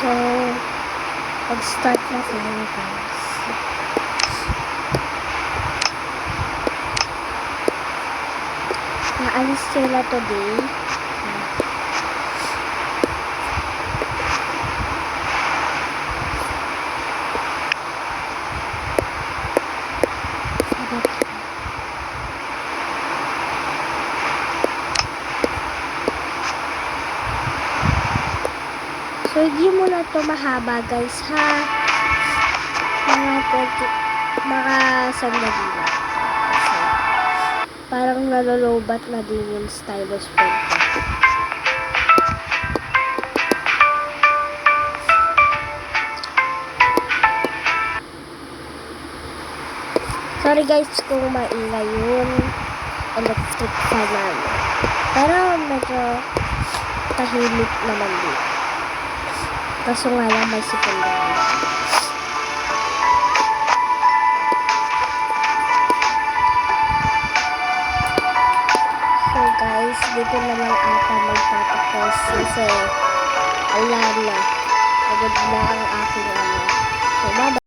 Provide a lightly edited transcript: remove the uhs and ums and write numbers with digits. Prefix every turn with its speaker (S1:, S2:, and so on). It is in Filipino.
S1: So, mag-start na sila guys. Naalis sila today. So, hindi mo na to mahaba guys ha. Mga sandali lang. Kasi, parang nalolobat na din yung stylus pen ko. Sorry guys kung maingay yung electric fan namin. Pero medyo tahimik naman dito. Kaso nga lang may sipon namin. So guys, dito naman ata magtatapos kasi alam na. Pagod na ang aking ano. So bye.